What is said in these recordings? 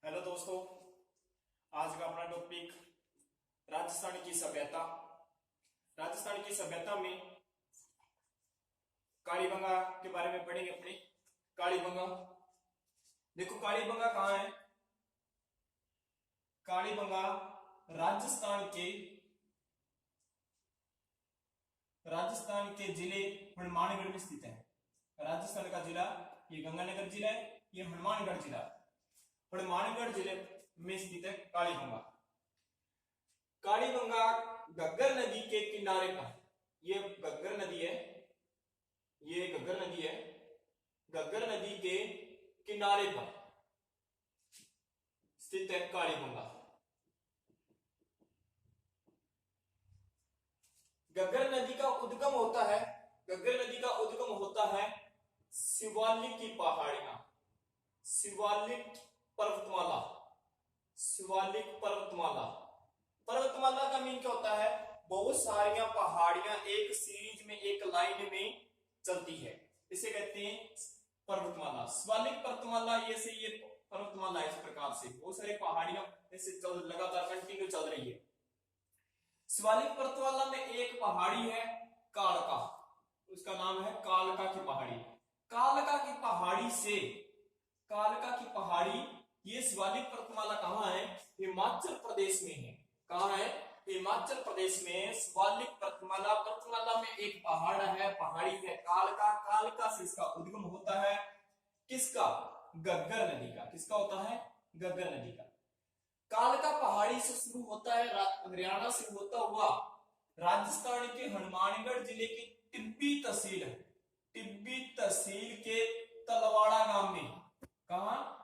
Hello दोस्तों, आज का अपना टॉपिक राजस्थान की सभ्यता। राजस्थान की सभ्यता में कालीबंगा के बारे में पढ़ेंगे अपने। कालीबंगा, देखो कालीबंगा कहाँ है। कालीबंगा राजस्थान के जिले हनुमानगढ़ में स्थित है। राजस्थान का जिला ये गंगानगर जिला है, ये हनुमानगढ़ जिला, हनुमानगढ़ जिले में स्थित है कालीबंगा। कालीबंगा घग्गर नदी के किनारे पर, ये घग्गर नदी है, ये घग्गर नदी है, घग्गर नदी के किनारे पर स्थित है कालीबंगा। घग्गर नदी का उद्गम होता है, घग्गर नदी का उद्गम होता है शिवालिक की पहाड़ियां, शिवालिक पर्वतमाला, शिवालिक पर्वतमाला। पर्वतमाला का मीन क्या होता है? बहुत सारियां पहाड़ियां एक सीरीज में, एक लाइन में चलती है, इसे कहते हैं पर्वतमाला। शिवालिक पर्वतमाला ये पर्वतमाला इस प्रकार से बहुत सारी पहाड़ियां ऐसे लगातार कंटिन्यू चल रही है। शिवालिक पर्वतमाला में एक पहाड़ी है कालका, उसका नाम है कालका की पहाड़ी। कालका की पहाड़ी से, कालका की पहाड़ी, ये शिवालिक पर्वतमाला कहाँ है? हिमाचल प्रदेश में है। कहाँ है? हिमाचल प्रदेश में शिवालिक पर्वतमाला। पर्वतमाला में एक पहाड़ है, पहाड़ी है कालका। कालका से इसका उद्गम होता है किसका? घग्गर नदी का। किसका होता है? घग्गर नदी का। कालका पहाड़ी से शुरू होता है, हरियाणा से होता हुआ राजस्थान के हनुमानगढ़ जिले की टिब्बी तहसील है, टिब्बी तहसील के तलवाड़ा गांव में, कहा?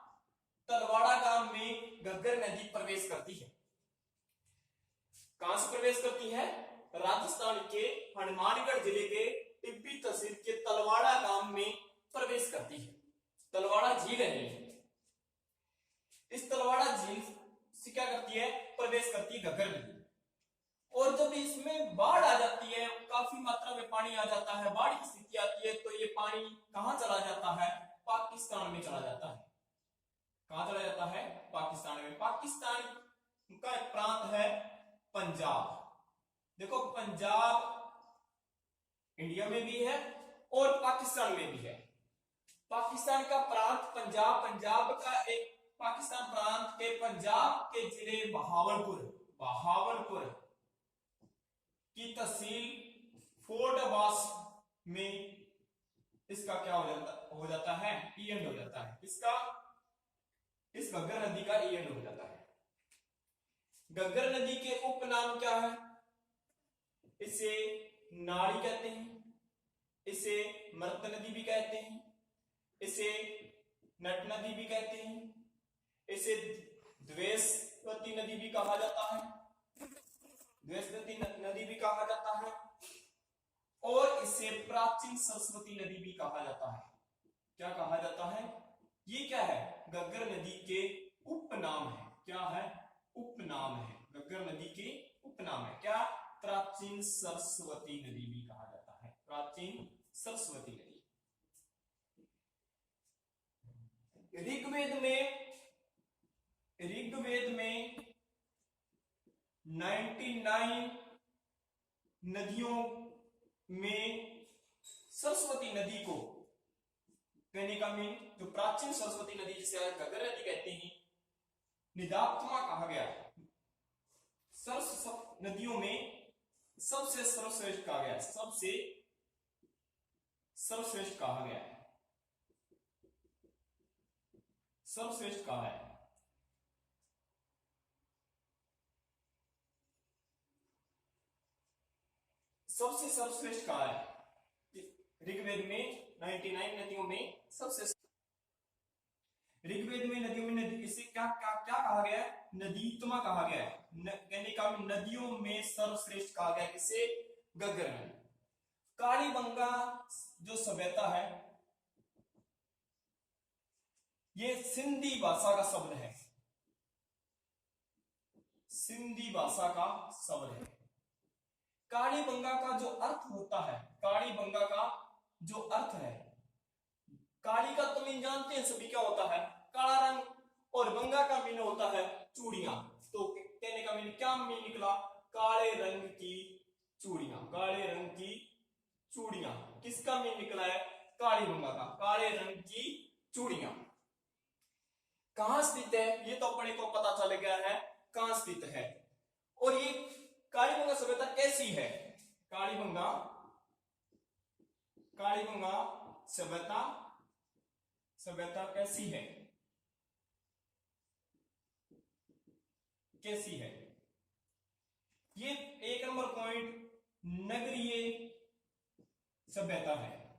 तलवाड़ा गांव में घग्गर नदी प्रवेश करती है। कहां से प्रवेश करती है? राजस्थान के हनुमानगढ़ जिले के टिब्बी तहसील के तलवाड़ा गांव में प्रवेश करती है। तलवाड़ा झील है, इस तलवाड़ा झील से क्या करती है? प्रवेश करती है घग्गर नदी। और जब इसमें बाढ़ आ जाती है, काफी मात्रा में पानी आ जाता है, बाढ़ की स्थिति आती है, तो ये पानी कहां चला जाता है? पाकिस्तान में चला जाता है। कहां चला जाता है? पाकिस्तान में। पाकिस्तान का एक प्रांत है पंजाब। देखो पंजाब इंडिया में भी है और पाकिस्तान में भी है। पाकिस्तान का प्रांत पंजाब, पंजाब का एक पाकिस्तान प्रांत के पंजाब के जिले बहावलपुर, बहावलपुर की तहसील फोर्ट अब्बास में इसका क्या हो जाता है? एंड हो जाता है। इसका, इस घग्गर नदी का एंड हो जाता है। घग्गर नदी के उपनाम क्या है? इसे नाड़ी कहते हैं, इसे मृत नदी भी कहते हैं, इसे नट नदी भी कहते हैं, इसे द्वेषवती नदी भी कहा जाता है, द्वेषवती नदी भी कहा जाता है, और इसे प्राचीन सरस्वती नदी भी कहा जाता है। क्या कहा जाता है? ये क्या है? घग्गर नदी के उपनाम है। क्या है? उपनाम है। घग्गर नदी के उपनाम है। क्या? प्राचीन सरस्वती नदी भी कहा जाता है, प्राचीन सरस्वती नदी। ऋग्वेद में 99 नदियों में सरस्वती नदी को कहने का मीन, जो प्राचीन सरस्वती नदी जिसे घग्गर नदी कहते हैं, निदात्मा कहा गया है। नदियों में सबसे सर्वश्रेष्ठ कहा गया है, सबसे सर्वश्रेष्ठ कहा गया है, सर्वश्रेष्ठ कहा है। सबसे सर्वश्रेष्ठ कहा है ऋग्वेद में 99 नदियों में सबसे। ऋग्वेद में नदियों में नदी, इसे क्या क्या क्या कहा गया है? नदीत्मा कहा गया है, कहने का नदियों में सर्वश्रेष्ठ कहा गया है। किसे? घग्गर नदी। कालीबंगा जो सभ्यता है, ये सिंधी भाषा का शब्द है, सिंधी भाषा का शब्द है। कालीबंगा का जो अर्थ होता है, कालीबंगा का जो अर्थ है, काली का तुम जानते हैं सभी, क्या होता है? काला रंग, और बंगा का मीन होता है चूड़ियां। तो कहने का मीन क्या मीन निकला, काले रंग की चूड़ियां, काले रंग की चूड़ियां। किसका मीन निकला है, काली बंगा का, काले रंग की चूड़ियां। कहां स्थित है, ये तो अपने को पता चल गया है कहां स्थित है। और ये कालीबंगा सभ्यता कैसी है, कालीबंगा सभ्यता कैसी है, कैसी है। ये 1 नंबर पॉइंट नगरीय सभ्यता है,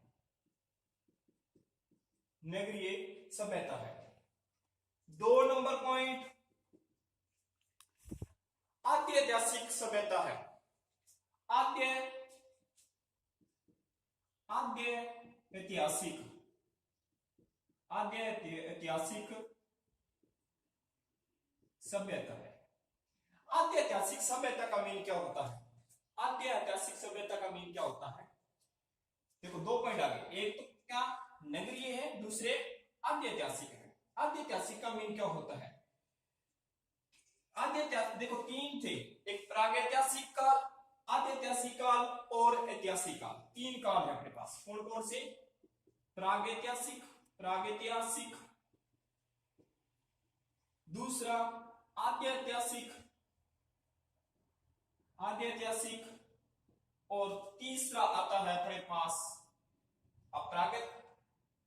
नगरीय सभ्यता है। 2 नंबर पॉइंट आद्य ऐतिहासिक सभ्यता है, आद्य ऐतिहासिक सभ्यता है। आद्य ऐतिहासिक सभ्यता का मीन क्या होता है, आद्य ऐतिहासिक सभ्यता का मीन क्या होता है। देखो 2 पॉइंट आगे, एक तो क्या नगरीय है, दूसरे आद्य ऐतिहासिक है। आद्य ऐतिहासिक का मीन क्या होता है, आद्य देखो 3 थे, एक प्रागैतिहासिक काल, आद्य ऐतिहासिक काल और ऐतिहासिक काल। 3 काल है अपने पास, कौन कौन से, प्रागैतिहासिक, दूसरा आद्य ऐतिहासिक और तीसरा आता है अपने पास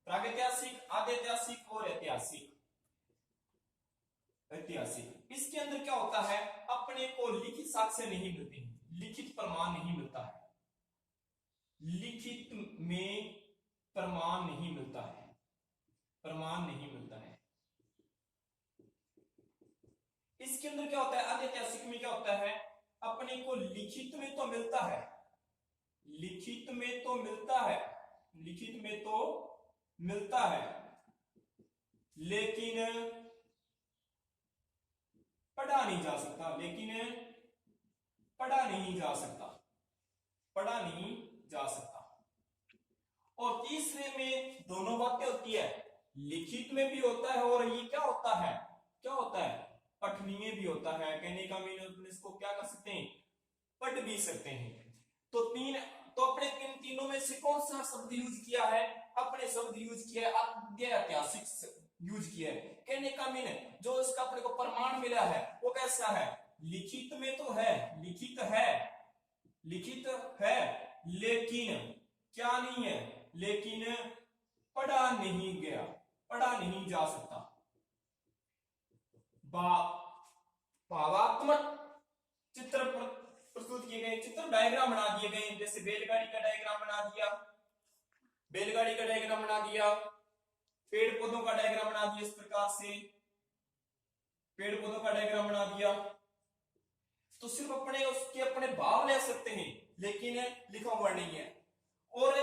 प्रागैतिहासिक, आद्य ऐतिहासिक और ऐतिहासिक। इसके अंदर क्या होता है, अपने को लिखित साक्ष्य नहीं मिलते, लिखित प्रमाण नहीं मिलता है, लिखित में प्रमाण नहीं मिलता है, प्रमाण नहीं मिलता है। इसके अंदर क्या होता है, आद्य ऐतिहासिक में क्या होता है, अपने को लिखित में तो मिलता है, लिखित में तो मिलता है, लिखित में तो मिलता है, लेकिन पढ़ा नहीं जा सकता, लेकिन पढ़ा नहीं जा सकता, पढ़ा नहीं जा सकता। और तीसरे में दोनों बातें होती है, लिखित में भी होता है और ये क्या होता है, क्या होता है, पठनीय भी होता है। कहने का मीन इसको क्या कर सकते हैं, पढ़ भी सकते हैं। तो अपने इन तीनों में से कौन सा शब्द यूज किया है, अपने शब्द यूज किया है आद्य ऐतिहासिक यूज किया है। कहने का मीन जो इसका अपने को प्रमाण मिला है वो कैसा है, लिखित में तो है, लिखित है लेकिन क्या नहीं है, लेकिन पढ़ा नहीं गया, पढ़ा नहीं जा सकता। भावात्मक चित्र प्रस्तुत किए गए, चित्र डायग्राम बना दिए गए, जैसे बैलगाड़ी का डायग्राम बना दिया, बैलगाड़ी का डायग्राम बना दिया, पेड़ पौधों का डायग्राम बना दिया, इस प्रकार से पेड़ पौधों का डायग्राम बना दिया। तो सिर्फ अपने उसके अपने भाव ले सकते हैं, लेकिन लिखा हुआ नहीं है। और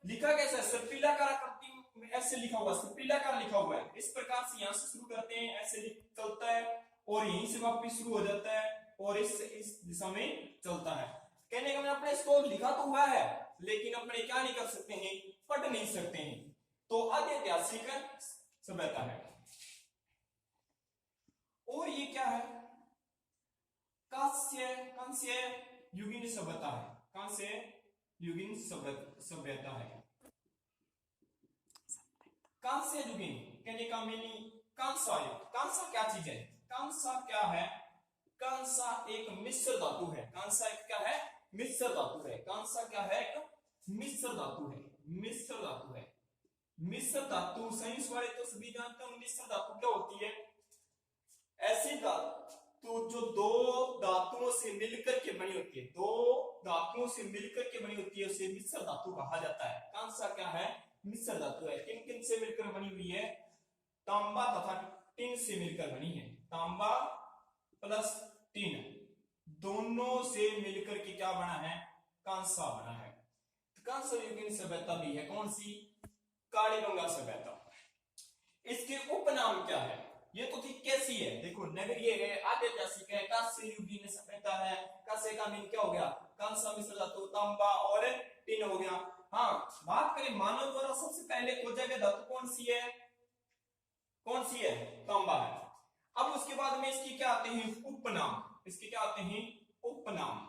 लिखा कैसा है, सर्पिलाकार आकृति में ऐसे लिखा हुआ, सर्पिलाकार लिखा हुआ है। इस प्रकार से यहां से शुरू करते हैं, ऐसे चलता है और यहीं से वापस शुरू हो जाता है और इस दिशा में चलता है। कहने का मतलब अपने इसको लिखा तो हुआ है, लेकिन अपने क्या नहीं कर सकते हैं, पढ़ नहीं सकते हैं। तो आद्य ऐतिहासिक सभ्यता है। और ये क्या है, कांस्य युगीन सभ्यता है, कांस्य युगीन सभ्यता है। कांस्य युगीन कहने का मीनिंग कांसा युग। कांसा क्या चीज है, कांसा क्या है, कांसा एक मिश्र धातु है, कांसा एक क्या है, मिश्र धातु है। कांसा क्या है, एक मिश्र धातु है, मिश्र धातु है। मिश्र धातु साइंस वाले तो सभी जानते हैं मिश्र धातु क्या होती है, ऐसी धातु जो दो धातुओं से मिलकर के बनी होती है, दो धातुओं से मिलकर के बनी होती है, उसे मिश्र धातु कहा जाता है। कांसा क्या है, मिश्र धातु है। किन किन से मिलकर बनी हुई है, तांबा तथा टिन से मिलकर बनी है। तांबा प्लस टिन दोनों से मिलकर के क्या बना है, कांसा बना है। कांस्य युगीन सभ्यता भी है, कौन सी, कालीबंगा सभ्यता। इसके उपनाम क्या है, ये तो ठीक कैसी है, देखो नगरीय है, आद्य ऐतिहासिक है, कांस्य युगीन सभ्यता है। कांस्य का मीन क्या हो गया, कांसा मिश्र धातु, तांबा और टिन हो गया। हाँ, बात करें मानव द्वारा सबसे पहले खोजा गया धातु कौन सी है, कौन सी है, तांबा है। अब उसके बाद में इसकी क्या आते हैं उपनाम, इसके क्या आते हैं उपनाम,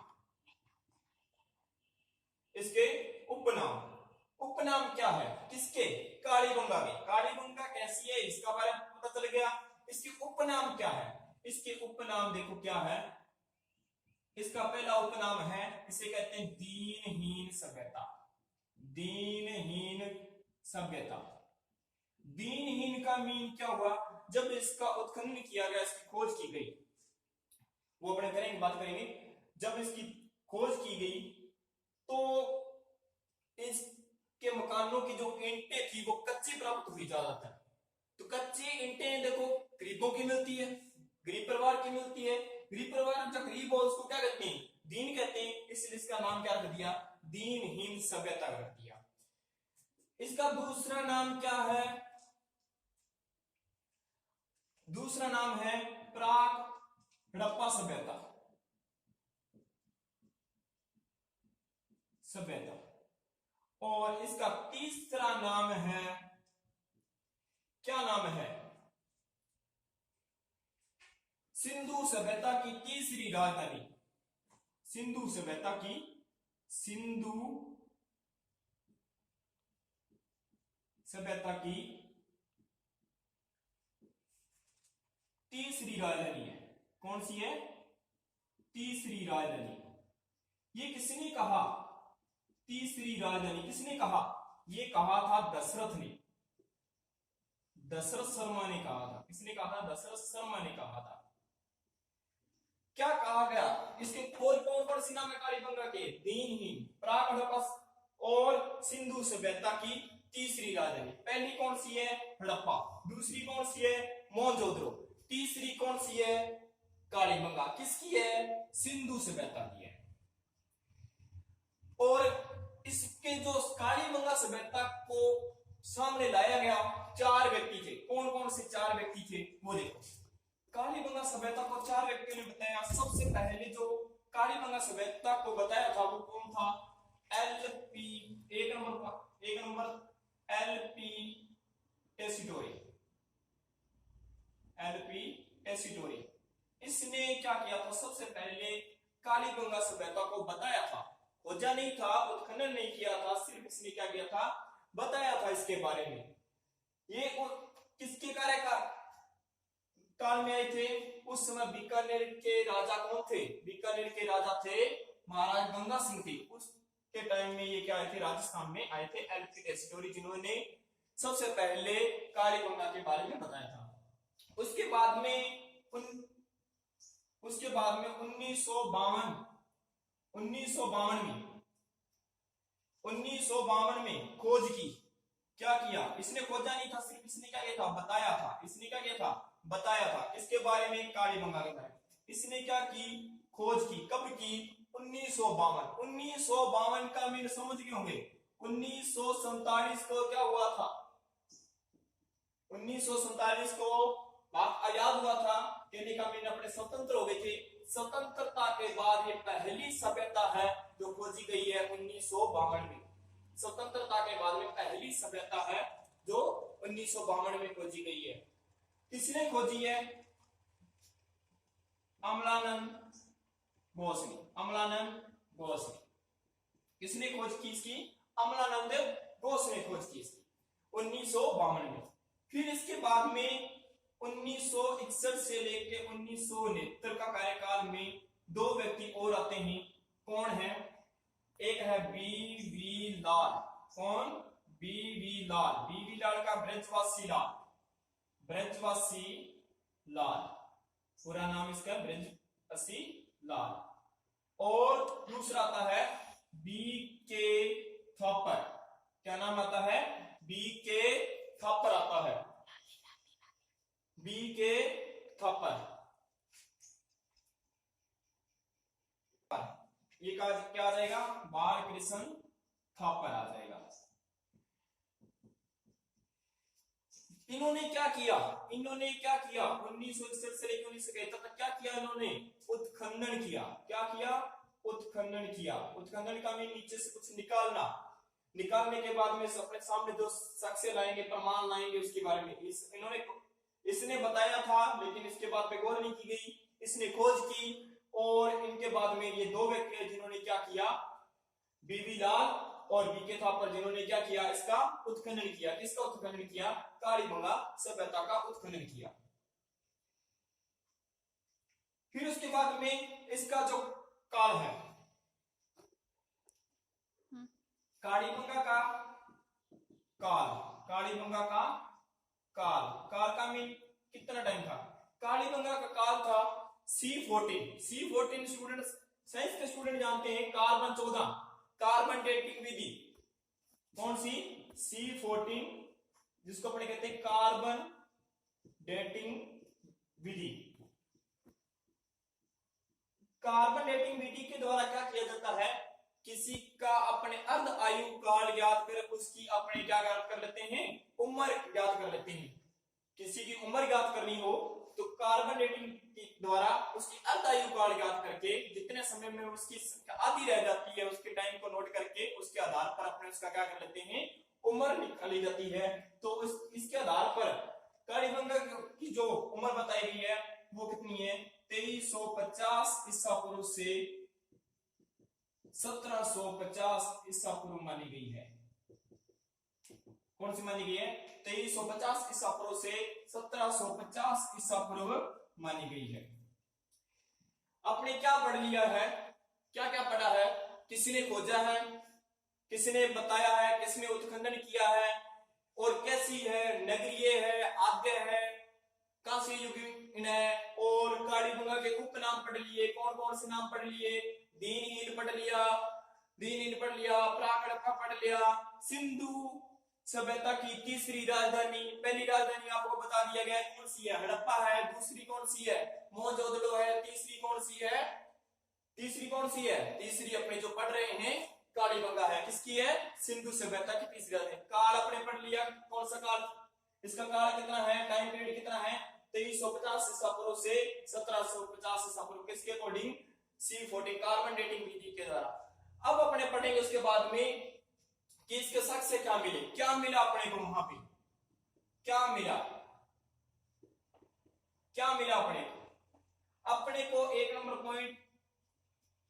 इसके उपनाम। उपनाम क्या है किसके, कालीबंगा के। कालीबंगा कैसी है इसका बारे में पता चल गया। इसके उपनाम क्या है, इसके उपनाम देखो क्या है। इसका पहला उपनाम है, इसे कहते हैं दीनहीन सभ्यता। दीनहीन सभ्यता। दीनहीन का मीन क्या हुआ, जब इसका उत्खनन किया गया, इसकी खोज की गई, वो अपने करेंगे बात करेंगे। जब इसकी खोज की गई तो इसके मकानों की जो ईंटें थी वो कच्ची प्राप्त हुई ज्यादातर। तो कच्ची ईंटें देखो गरीबों की मिलती है, गरीब परिवार की मिलती है। गरीब परिवार जो गरीब हो उसको क्या कहते हैं, दीन कहते हैं, इसलिए इसका नाम क्या कर दिया, दीनहीन सभ्यता कर दिया। इसका दूसरा नाम क्या है, दूसरा नाम है प्राक हड़प्पा सभ्यता। सभ्यता। और इसका तीसरा नाम है, क्या नाम है, सिंधु सभ्यता की तीसरी राजधानी। सिंधु सभ्यता की, सिंधु सभ्यता की तीसरी राजधानी है। कौन सी है, तीसरी राजधानी। ये किसने कहा, तीसरी राजधानी किसने कहा, ये कहा था दशरथ ने, दशरथ शर्मा ने कहा था। किसने कहा था, दशरथ शर्मा ने कहा था। क्या कहा गया, इसके खोज कौन सी नाम है कालीबंगा के, दीनहीन, प्राक हड़प्पा और सिंधु सभ्यता की तीसरी राजधानी। पहली कौन सी है, हड़प्पा। दूसरी कौन सी है, मोहनजोदड़ो। तीसरी कौन सी है, कालीबंगा। किसकी है, सिंधु सभ्यता की है। और इसके जो कालीबंगा सभ्यता को सामने लाया गया, चार व्यक्ति थे। कौन कौन से चार व्यक्ति थे वो देखो। कालीबंगा सभ्यता को चार व्यक्तियों ने बताया। सबसे पहले जो कालीबंगा सभ्यता को बताया था वो कौन था, एलपी, एक नंबर एलपी टेसीटोरी। एलपी टेसीटोरी, इसने क्या किया था, सबसे पहले कालीबंगा सभ्यता को बताया था। खोजा नहीं था, उत्खनन नहीं किया था, सिर्फ इसने क्या किया था, बताया था इसके बारे में। ये किसके काल में आए थे, उस समय बीकानेर के राजा कौन थे, बीकानेर के राजा थे महाराज गंगा सिंह थे। उसके टाइम में ये क्या आए थे, राजस्थान में आए थे एलपी टेसीटोरी, जिन्होंने सबसे पहले कालीबंगा के बारे में बताया था। उसके बाद में 1952 में खोज की। क्या किया, इसने खोजा नहीं था, सिर्फ इसने क्या किया था, बताया था। इसने क्या किया था, बताया था। इसके बारे में, कालीबंगा के बारे में इसने क्या की, खोज की। कब की, 1952 का मीन समझ गए होंगे। 1947 को क्या हुआ था, 1947 को आजाद हुआ था, कहने का मीन अपने स्वतंत्र हो गए थे। स्वतंत्रता के बाद ये पहली सभ्यता है जो खोजी गई है 1952 में। स्वतंत्रता के बाद में पहली सभ्यता है जो 1952 में खोजी गई है। किसने खोजी है, अमलानंद गोस्वामी। अमलानंद गोस्वामी, किसने खोज की इसकी, अमलानंद गोस्वामी ने खोज की इसकी 1952 में। फिर इसके बाद में 1961 से लेके 1969 का कार्यकाल में दो व्यक्ति और आते हैं। कौन है, एक है बीवी लाल। कौन, बीवी लाल। बीवी लाल का ब्रजवासी लाल, ब्रजवासी लाल, पूरा नाम इसका ब्रजवासी लाल। और दूसरा आता है बी के थापर। क्या नाम आता है, बी के थापर आता है, बी के थापर। ये क्या आ जाएगा, बाल कृष्ण थापर आ जाएगा। इन्होंने क्या किया, 1961 से लेकर 1971 तक क्या किया इन्होंने, उत्खनन किया। क्या किया, उत्खनन किया। उत्खनन का मीन नीचे से कुछ निकालना। निकालने के बाद में अपने सामने जो साक्ष्य लाएंगे, प्रमाण लाएंगे उसके बारे में। इन्होंने इसने बताया था, लेकिन इसके बाद पे गौर नहीं की गई। इसने खोज की और इनके बाद में ये दो व्यक्ति हैं जिन्होंने क्या किया, बीवी लाल और बीके थापर, जिन्होंने क्या किया, इसका उत्खनन किया। किसका उत्खनन किया? कालीबंगा सभ्यता का उत्खनन किया। फिर उसके बाद में इसका जो काल है, कालीबंगा का काल, कालीबंगा का काल, काल का मीन कितना टाइम था? कालीबंगा का काल था C14। C14 स्टूडेंट, साइंस के स्टूडेंट जानते हैं, कार्बन 14, कार्बन डेटिंग विधि। कौन सी? C14, जिसको अपने कहते हैं कार्बन डेटिंग विधि। कार्बन डेटिंग विधि के द्वारा क्या किया जाता है, किसी का अपने अर्ध आयु काल ज्ञात कर उसकी अपने क्या ज्ञात कर लेते हैं, उम्र ज्ञात कर लेते हैं। किसी की उम्र ज्ञात करनी हो तो कार्बन डेटिंग के द्वारा उसकी अर्ध आयु काल ज्ञात करके जितने समय में उसकी आधी रह जाती है उसके टाइम को नोट करके उसके आधार पर अपने उसका क्या कर लेते हैं, उम्र निकाली जाती है। तो इसके आधार पर कालीबंगा की जो उम्र बताई गई है वो कितनी है, 2350 ईसा पूर्व से 1750 ईसा पूर्व मानी गई है। कौन सी मानी गई है? 2350 ईसा पूर्व से 1750 ईसा पूर्व मानी गई है। आपने क्या पढ़ लिया है, क्या क्या पढ़ा है? किसी ने खोजा है, किसी ने बताया है, किसी ने उत्खनन किया है, और कैसी है, नगरीय है, आद्य है, कांस्य युगीन है, और कालीबंगा के उपनाम पढ़ लिए। कौन कौन से नाम पढ़ लिए? दीनहीन पढ़ लिया, दीनहीन पढ़ लिया, प्राकड़पा पढ़ लिया। सिंधु सभ्यता की तीसरी राजधानी, पहली राजधानी आपको बता दिया गया कौन सी है, हड़प्पा है। दूसरी कौन सी है? मोहनजोदड़ो है। तीसरी कौन सी है? तीसरी कौन सी है? तीसरी अपने जो पढ़ रहे हैं कालीबंगा है। किसकी है? सिंधु सभ्यता की तीसरी राजधानी। काल अपने पढ़ लिया, कौन सा काल? इसका काल कितना है, टाइम पीरियड कितना है? 2350 ईसा पूर्व से 1750 ईसा पूर्व। किसके अकॉर्डिंग? C14 कार्बन डेटिंग विधि के द्वारा। अब अपने पढ़ेंगे उसके बाद में कि इसके शख्स से क्या मिले, क्या मिला अपने को वहां पे, क्या मिला, क्या मिला अपने को? अपने को एक नंबर पॉइंट,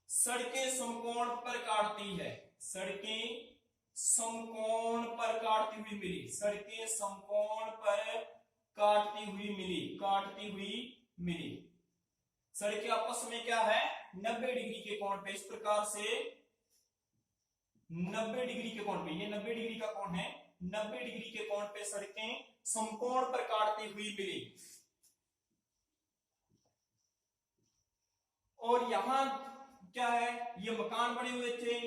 सड़कें समकोण पर काटती है, सड़कें समकोण पर काटती हुई मिली, सड़कें समकोण पर काटती हुई मिली, काटती हुई मिली। सड़कें आपस में क्या है, 90 डिग्री के कोण पे, इस प्रकार से 90 डिग्री के कोण पे, ये 90 डिग्री का कोण है, 90 डिग्री के कोण पे सड़कें समकोण पर काटती हुई मिली। और यहां क्या है, ये मकान बने हुए थे,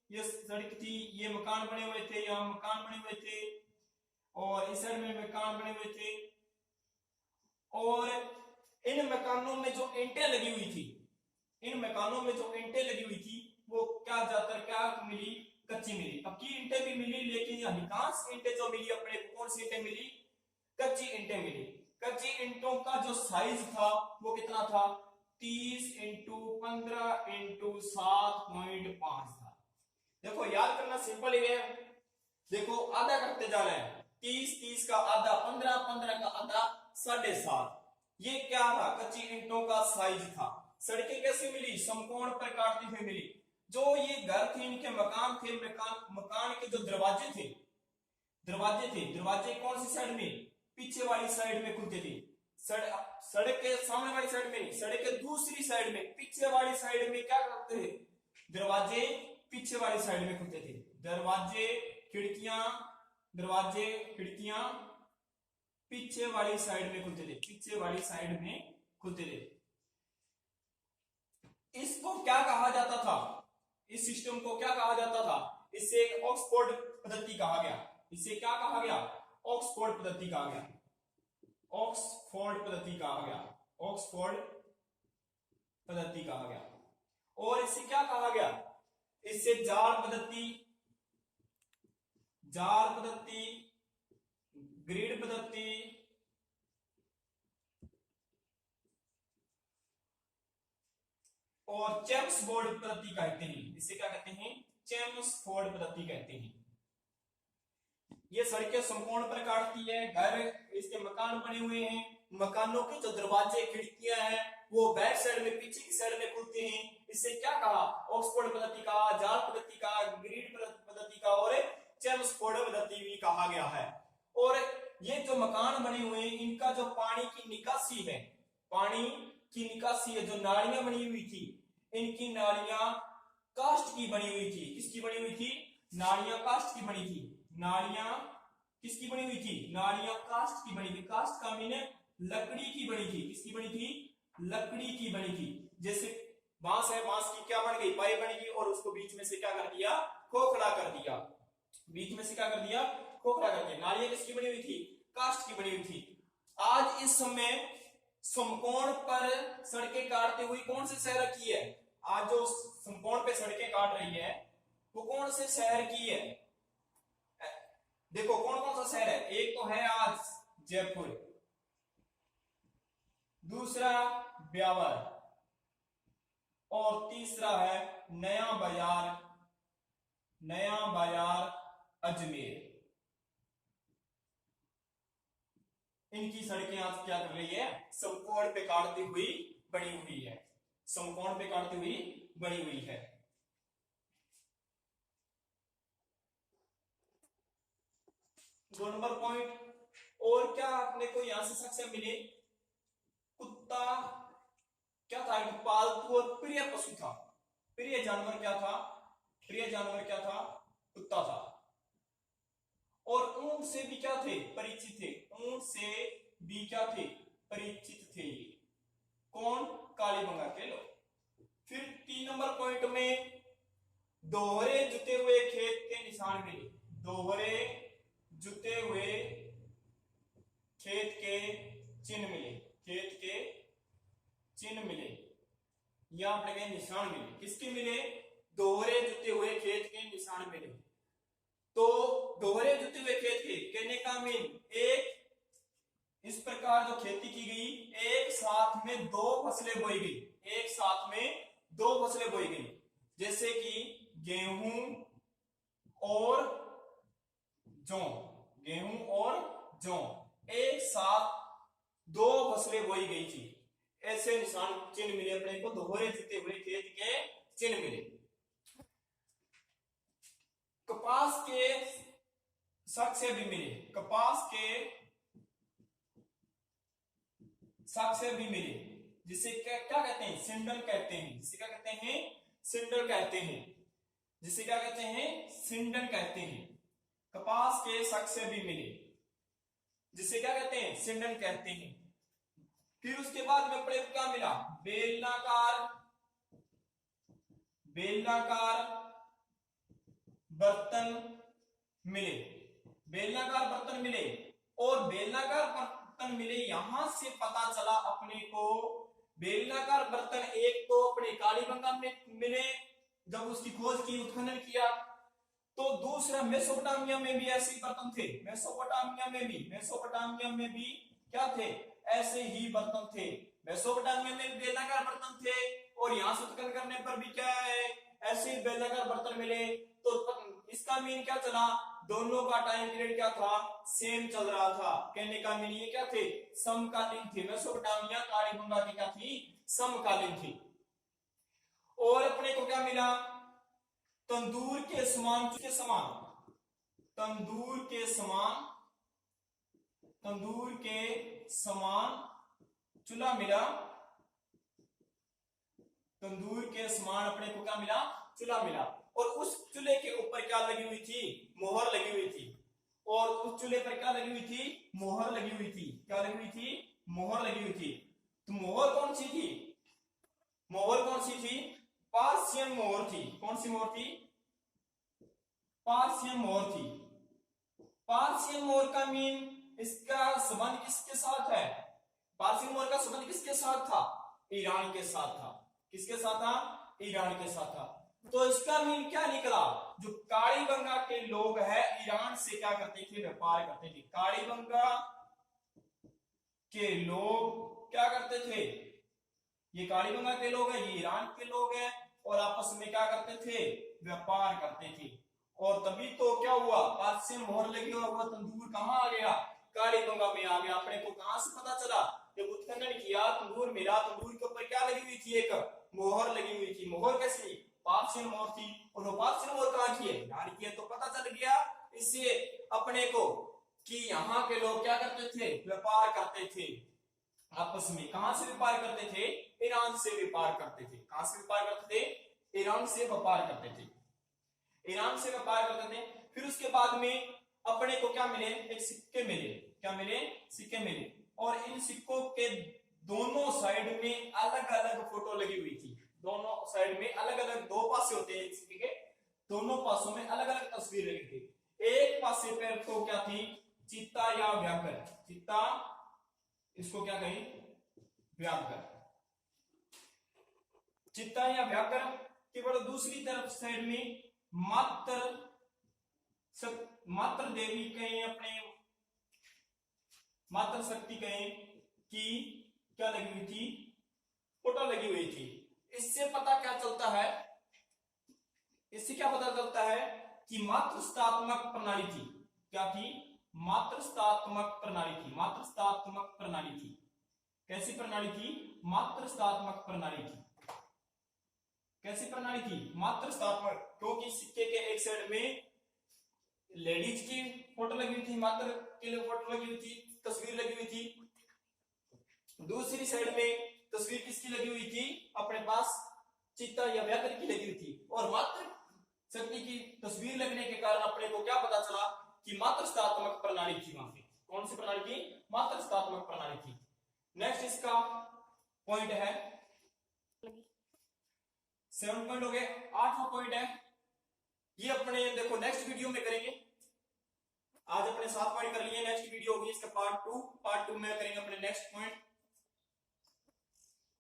ये सड़क थी, ये मकान बने हुए थे, यहां मकान बने हुए थे, और इस साइड में मकान बने हुए थे। और इन मकानों में जो ईंटें लगी हुई थी, इन मकानों में जो ईंटें लगी हुई थी वो क्या ज्यादातर क्या मिली, कच्ची मिली। पक्की ईंटें भी मिली, लेकिन अधिकांश ईंटें जो मिली अपने कौन सी ईंटें मिली, कच्ची ईंटें मिली। कच्ची ईंटों का जो साइज था वो कितना था, 30 × 15 × 7.5 था। देखो याद करना सिंपल ही है, देखो आधा करते जा रहे हैं, 30 का आधा 15 का आधा 7.5। ये क्या था, कच्ची ईंटों का साइज था। सड़कें कैसी मिली, समकोण पर काटती हुई मिली। जो ये घर थे, इनके मकान थे, मकान के जो दरवाजे थे, दरवाजे कौन सी साइड में, पीछे वाली साइड में खुलते थे। सड़क के सामने वाली साइड में नहीं, सड़क के दूसरी साइड में, पीछे वाली साइड में क्या करते थे, दरवाजे पीछे वाली साइड में खुलते थे। दरवाजे खिड़कियां पीछे वाली साइड में खुलते थे, पीछे वाली साइड में खुलते थे। इसको क्या कहा जाता था, इस सिस्टम को क्या कहा जाता था, इसे ऑक्सफोर्ड पद्धति कहा गया। इसे क्या कहा गया, ऑक्सफोर्ड पद्धति कहा गया, ऑक्सफोर्ड पद्धति कहा गया, ऑक्सफोर्ड पद्धति कहा गया। और इसे क्या कहा गया, इससे जार पद्धति, ग्रिड पद्धति, और चेम्सफोर्ड पद्धति कहते हैं। इसे क्या कहते हैं, चेम्सफोर्ड पद्धति कहते हैं। ये सड़कें समकोण पर काटती है, घर इसके मकान बने हुए हैं, मकानों के जो दरवाजे खिड़कियां हैं वो बैक साइड में, पीछे की साइड में खुलते हैं। इससे क्या कहा? ऑक्सफोर्ड पद्धति का, जाल पद्धति का, ग्रीड पद्धति का और चेम्सफोर्ड पद्धति भी कहा गया है। और ये जो मकान बने हुए हैं इनका जो पानी की निकासी है, पानी की निकासी है, जो नालियां बनी हुई थी, इनकी नालियां कास्ट की बनी हुई थी। किसकी बनी हुई थी? नालियां कास्ट की बनी थी। नालियां किसकी बनी हुई थी? नालियां कास्ट की बनी थी। कास्ट का मीन लकड़ी की बनी थी। किसकी बनी थी? लकड़ी की बनी थी। जैसे बांस है, बांस की क्या बन गई? पाई बन गई और उसको बीच में से क्या कर दिया? खोखला कर दिया। बीच में से क्या कर दिया? खोखला कर दिया। नालियां किसकी बनी हुई थी? कास्ट की बनी हुई थी। आज इस समय समकोण पर सड़कें काटते हुए कौन से शहर की है? आज जो समकोण पे सड़कें काट रही है वो कौन से शहर की है? देखो कौन कौन सा शहर है। एक तो है आज जयपुर, दूसरा ब्यावर और तीसरा है नया बाजार, नया बाजार अजमेर। इनकी सड़कें आज क्या कर रही है? समकोण पे काटती हुई बनी हुई है। समकोण पे काटती हुई बनी हुई है। दो नंबर पॉइंट और क्या अपने को यहां से साक्ष्य मिले? कुत्ता क्या था? एक पालतू और प्रिय पशु था। प्रिय जानवर क्या था? प्रिय जानवर क्या था? कुत्ता था। और ऊंट से भी क्या थे? परिचित थे। ऊंट से भी क्या थे? परिचित थे। ये कौन? कालीबंगा के लोग। फिर 3 नंबर पॉइंट में दोहरे जुते हुए खेत के निशान मिले। दोहरे जुते हुए खेत के चिन्ह मिले। खेत के चिन्ह मिले या अपने के निशान मिले। किसके मिले? दोहरे जुते हुए खेत के निशान मिले। तो दोहरे जुते हुए खेत के कहने का मीन एक इस प्रकार जो खेती की गई, एक साथ में 2 फसलें बोई गई। एक साथ में 2 फसलें बोई गई, जैसे कि गेहूं और जौ। गेहूं और जौ एक साथ 2 फसलें बोई गई थी। ऐसे निशान चिन्ह मिले अपने को, दोहरे जुते हुए खेत के चिन्ह मिले। कपास के साक्ष्य भी मिले। कपास के साक्ष्य भी मिले, जिसे क्या कहते हैं? सिंडल कहते हैं। जिसे क्या कहते हैं? सिंडल कहते हैं। जिसे क्या कहते हैं? सिंडल कहते हैं। कपास के साक्ष्य भी मिले, जिसे क्या कहते हैं? सिंडल कहते हैं। फिर उसके बाद में अपने क्या मिला? बेलनाकार, बेलनाकार बर्तन मिले। बेलनाकार बर्तन मिले और बेलनाकार बर्तन मिले, यहां से पता चला अपने को बेलनाकार बर्तन एक तो अपने कालीबंगा में मिले जब उसकी खोज की, उत्खनन किया। तो दूसरा मेसोपोटामिया में भी ऐसे बर्तन थे। मेसोपोटामिया में भी क्या थे? ऐसे ही बर्तन थे। मेसोपोटामिया में बेलनाकार बर्तन थे और यहां से उत्खनन करने पर भी क्या है? ऐसे बेलनाकार बर्तन मिले। तो इसका मीन क्या चला? दोनों का टाइम पीरियड क्या था? सेम चल रहा था। कहने का मीन ये क्या थे? समकालीन थे। मेसोपोटामिया कालीबंगा की क्या थी? समकालीन थी। और अपने को क्या मिला? तंदूर के समान, तंदूर के समान, तंदूर के समान चूल्हा मिला। तंदूर के समान अपने को क्या मिला? चूल्हा मिला। और उस चूल्हे के ऊपर क्या लगी हुई थी? मोहर लगी हुई थी। और उस चूल्हे पर क्या लगी हुई थी? मोहर लगी हुई थी। क्या लगी हुई थी? मोहर लगी हुई थी। तो मोहर कौन सी थी? मोहर कौन सी थी? पार्सियन मोहर थी। कौन सी मोहर थी? पार्सियन मोहर थी। पार्सियन मोहर का मीन, इसका संबंध किसके साथ है? पार्सियन मोहर का संबंध किसके साथ था? ईरान के साथ था। किसके साथ था? ईरान के साथ था। तो इसका मीन क्या निकला? जो कालीबंगा के लोग हैं ईरान से क्या करते थे? व्यापार करते थे। कालीबंगा के लोग क्या करते थे? ये कालीबंगा के लोग हैं, ये ईरान के लोग हैं और आपस में क्या करते थे? व्यापार करते थे। और तभी तो क्या हुआ? पार्सियन मोहर लगी और वो तंदूर कहां आ गया? कालीबंगा में आ गया। अपने को कहां से पता चला? उत्खनन किया तंदूर मिला, तंदूर के ऊपर क्या लगी हुई थी, एक मोहर लगी हुई थी। मोहर कैसी, पार्शियल मोहर थी, और वो पार्शियल मोहर कहाँ की है, यहाँ की है। तो पता चल गया इससे अपने को कि यहाँ के लोग क्या करते थे, व्यापार करते थे आपस में। कहां से व्यापार करते थे, ईरान से व्यापार करते थे। कहां से व्यापार करते थे, ईरान से व्यापार करते थे, ईरान से व्यापार करते थे। फिर उसके बाद में अपने को क्या मिले, एक सिक्के मिले। क्या मिले, सिक्के मिले। और इन सिक्कों के दोनों साइड में अलग अलग फोटो लगी हुई थी। दोनों साइड में अलग अलग, दो पासे होते हैं सिक्के के, दोनों पासों में अलग अलग तस्वीर लगी थी। एक पासे पर तो क्या थी, चित्ता या व्याकर, चित्ता, इसको क्या कहें, व्याकर, चित्ता या व्याकर। केवल दूसरी तरफ साइड में मात्र देवी कहें, अपने मात्र शक्ति कहें कि क्या लगी हुई थी, फोटो लगी हुई थी। इससे पता क्या चलता है, इससे क्या पता चलता है कि मातृस्थात्मक प्रणाली थी। क्या थी, मातृस्थात्मक प्रणाली थी, मातृस्थात्मक प्रणाली थी। कैसी प्रणाली थी, मातृस्थात्मक प्रणाली थी। कैसी प्रणाली थी, मातृस्थात्मक, क्योंकि सिक्के के एक साइड में लेडीज की फोटो लगी हुई थी, मात्र के लिए फोटो लगी हुई थी, तस्वीर लगी हुई थी। दूसरी साइड में तस्वीर किसकी लगी हुई थी, अपने पास चित्ता या व्याकर की लगी हुई थी। और मात्र शक्ति की तस्वीर लगने के कारण अपने को क्या पता चला कि मातृस्थात्मक प्रणाली थी वहां पे। कौन सी प्रणाली थी, मातृस्थात्मक प्रणाली थी। नेक्स्ट इसका पॉइंट है 7 पॉइंट हो गए। 8वां पॉइंट है, ये अपने देखो नेक्स्ट वीडियो में करेंगे। आज अपने 7 पॉइंट कर लिए, नेक्स्ट वीडियो होगी इसका पार्ट 2 में करेंगे अपने नेक्स्ट पॉइंट।